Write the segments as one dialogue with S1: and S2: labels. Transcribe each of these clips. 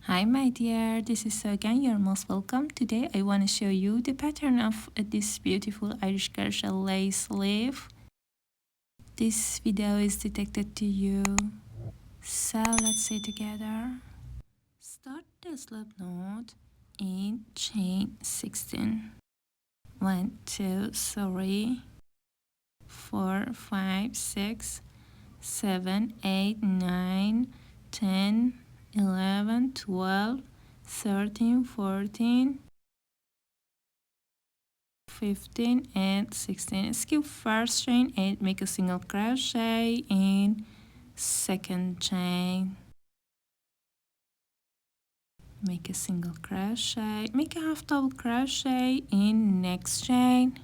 S1: Hi my dear, this is Sogan, you're most welcome. Today I want to show you the pattern of this beautiful Irish crochet lace sleeve. This video is dedicated to you. So let's say together. Start the slip knot in chain 16. 1, 2, 3, 4, 5, 6, 7, 8, 9, 10, 11, 12, 13, 14, 15 and 16. Skip first chain and make a single crochet in second chain. Make a single crochet, make a half double crochet in next chain.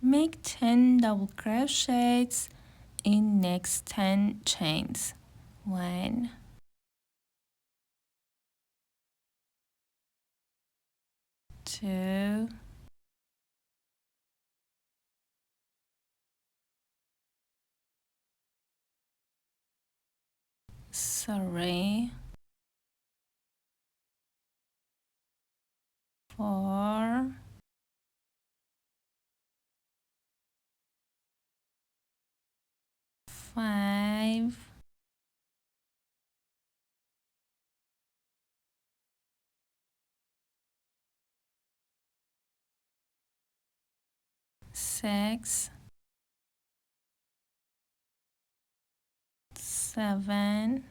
S1: Make 10 double crochets in next 10 chains. 1, 2, 3, 4, 5, 6, 7,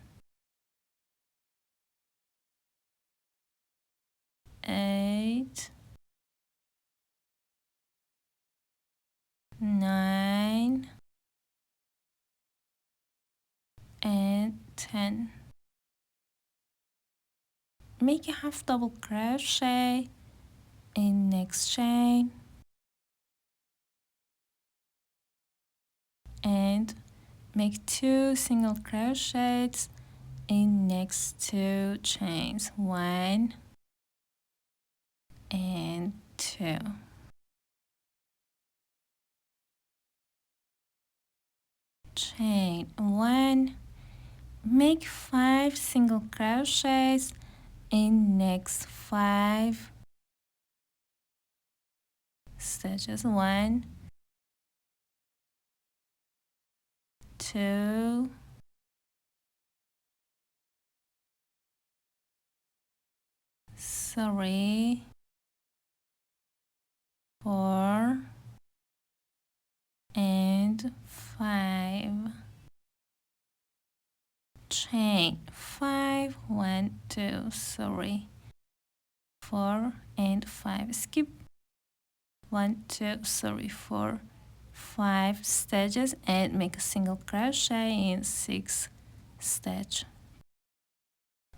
S1: 8, 9, and 10. Make a half double crochet in next chain and make 2 single crochets in next 2 chains. 1 and 2. Chain 1. Make 5 single crochets in next 5 stitches. 1, 2, 3, 4, and 5. Chain 5, 1, 2, 3, 4, and 5. Skip 1, 2, 3, 4, 5 stitches and make a single crochet in 6 stitch.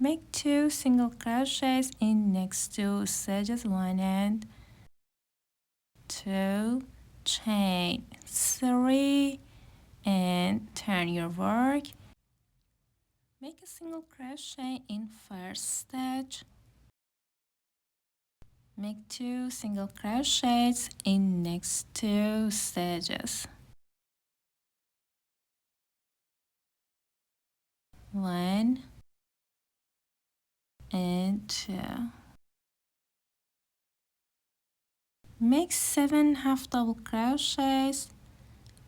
S1: Make 2 single crochets in next 2 stitches. 1 and 2, chain 3, and turn your work. Make a single crochet in first stitch. Make 2 single crochets in next 2 stitches. 1 and 2. Make 7 half double crochets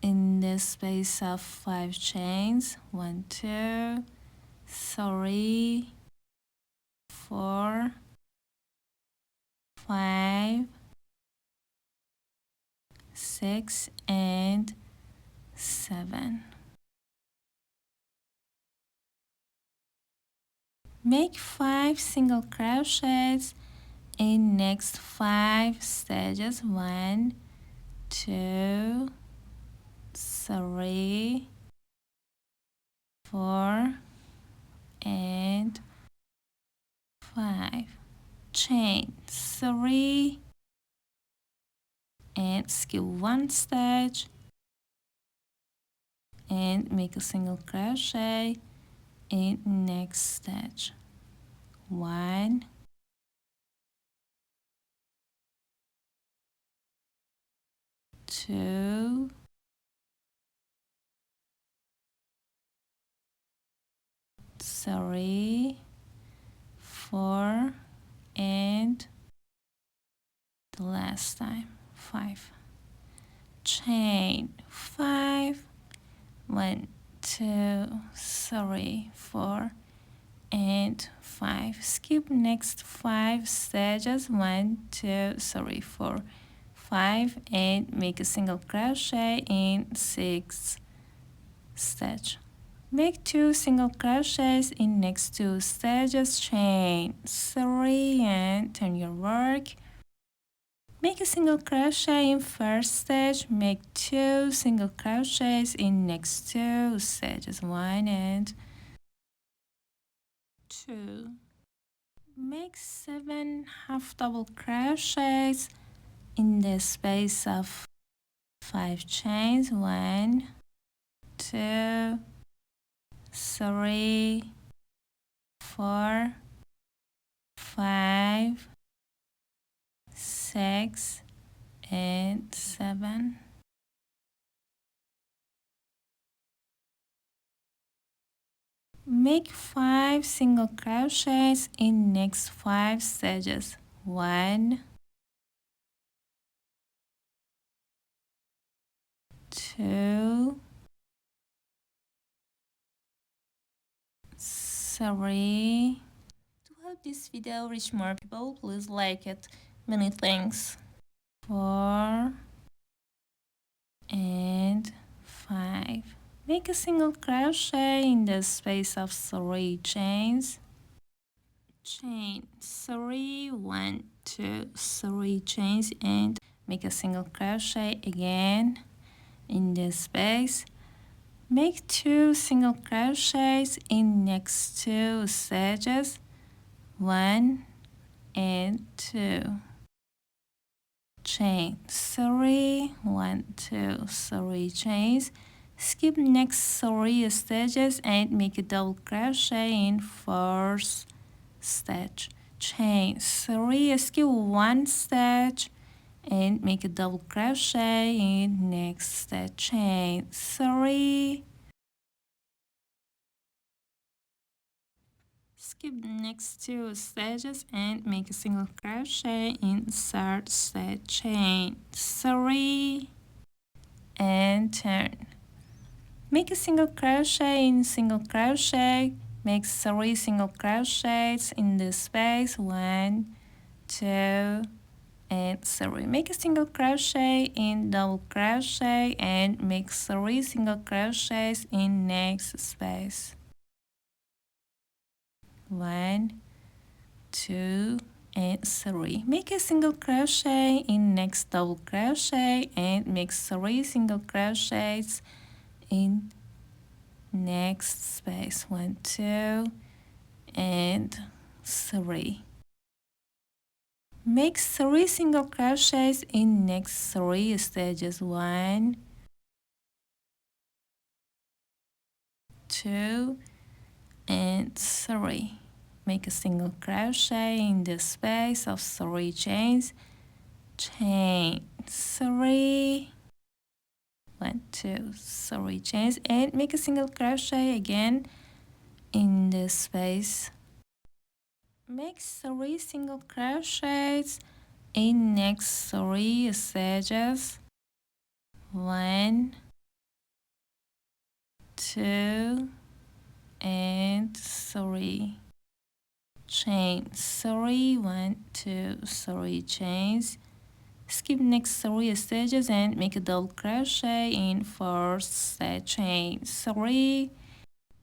S1: in the space of 5 chains. 1, 2, 3, 4, 5, 6, and 7. Make 5 single crochets in next 5 stitches. 1, 2, 3, 4, and 5. Chain 3 and skip 1 stitch and make a single crochet in next stitch. 1, 2, 3, 3, 4, and the last time 5. Chain 5, 1, 2, 3, 4, and 5. Skip next 5 stages, 1, 2, 3, 4, 5, and make a single crochet in 6th stitch. Make 2 single crochets in next 2 stages, chain 3, and turn your work. Make a single crochet in first stitch, make 2 single crochets in next 2 stages, 1 and 2. Make 7 half double crochets in the space of 5 chains, 1, 2, 3, 4, 5, 6, and 7. Make 5 single crochets in next 5 stages, 1, 2, 3. To help this video reach more people, please like it. Many thanks. 4 and 5. Make a single crochet in the space of 3 chains. Chain 3, 1, 2, 3 chains, and make a single crochet again in this space. Make 2 single crochets in next 2 stages, 1 and 2. Chain 3, 1, 2, 3 chains. Skip next 3 stages and make a double crochet in 4th stitch. Chain 3, skip 1 stitch and make a double crochet in next stitch. Chain 3, skip the next 2 stages and make a single crochet in 3rd stitch. Chain 3 and turn. Make a single crochet in single crochet. Make 3 single crochets in the space, 1, 2, and 3. Make a single crochet in double crochet and make 3 single crochets in next space, 1, 2, and 3. Make a single crochet in next double crochet and make 3 single crochets in next space, 1, 2, and 3. Make 3 single crochets in next 3 stages, 1, 2, and 3. Make a single crochet in the space of 3 chains. Chain 3, 1, 2, 3 chains, and make a single crochet again in the space. Make 3 single crochets in next 3 stages, 1, 2, and 3. Chain 3, 1, 2, 3 chains. Skip next 3 stages and make a double crochet in 4th stitch. Chain 3,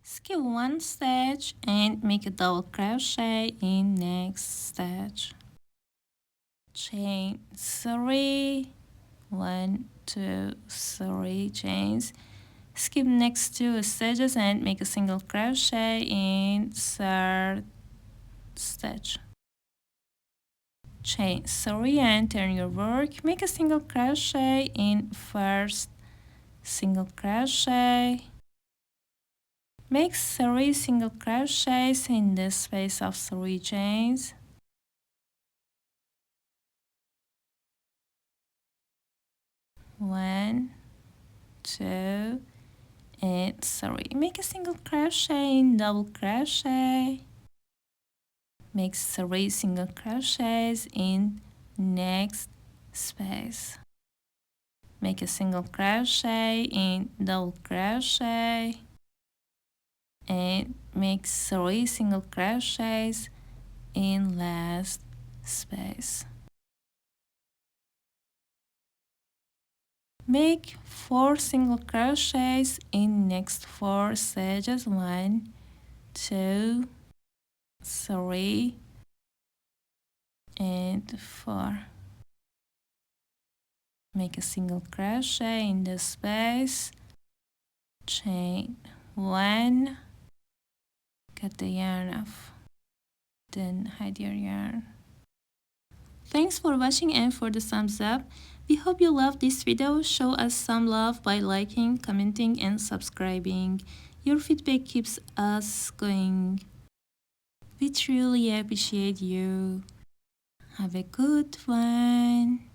S1: skip 1 stitch and make a double crochet in next stitch. Chain 3, 1, 2, 3 chains. Skip next 2 stages and make a single crochet in 3rd stitch. Chain 3 and turn your work. Make a single crochet in 1st single crochet. Make 3 single crochets in the space of 3 chains. One, 2, and make a single crochet in double crochet, make 3 single crochets in next space, make a single crochet in double crochet, and make 3 single crochets in last space. Make 4 single crochets in next 4 stitches. 1, 2, 3, and 4. Make a single crochet in the space, chain 1, cut the yarn off, then hide your yarn. Thanks for watching and for the thumbs up. We hope you loved this video. Show us some love by liking, commenting, and subscribing. Your feedback keeps us going. We truly appreciate you. Have a good one.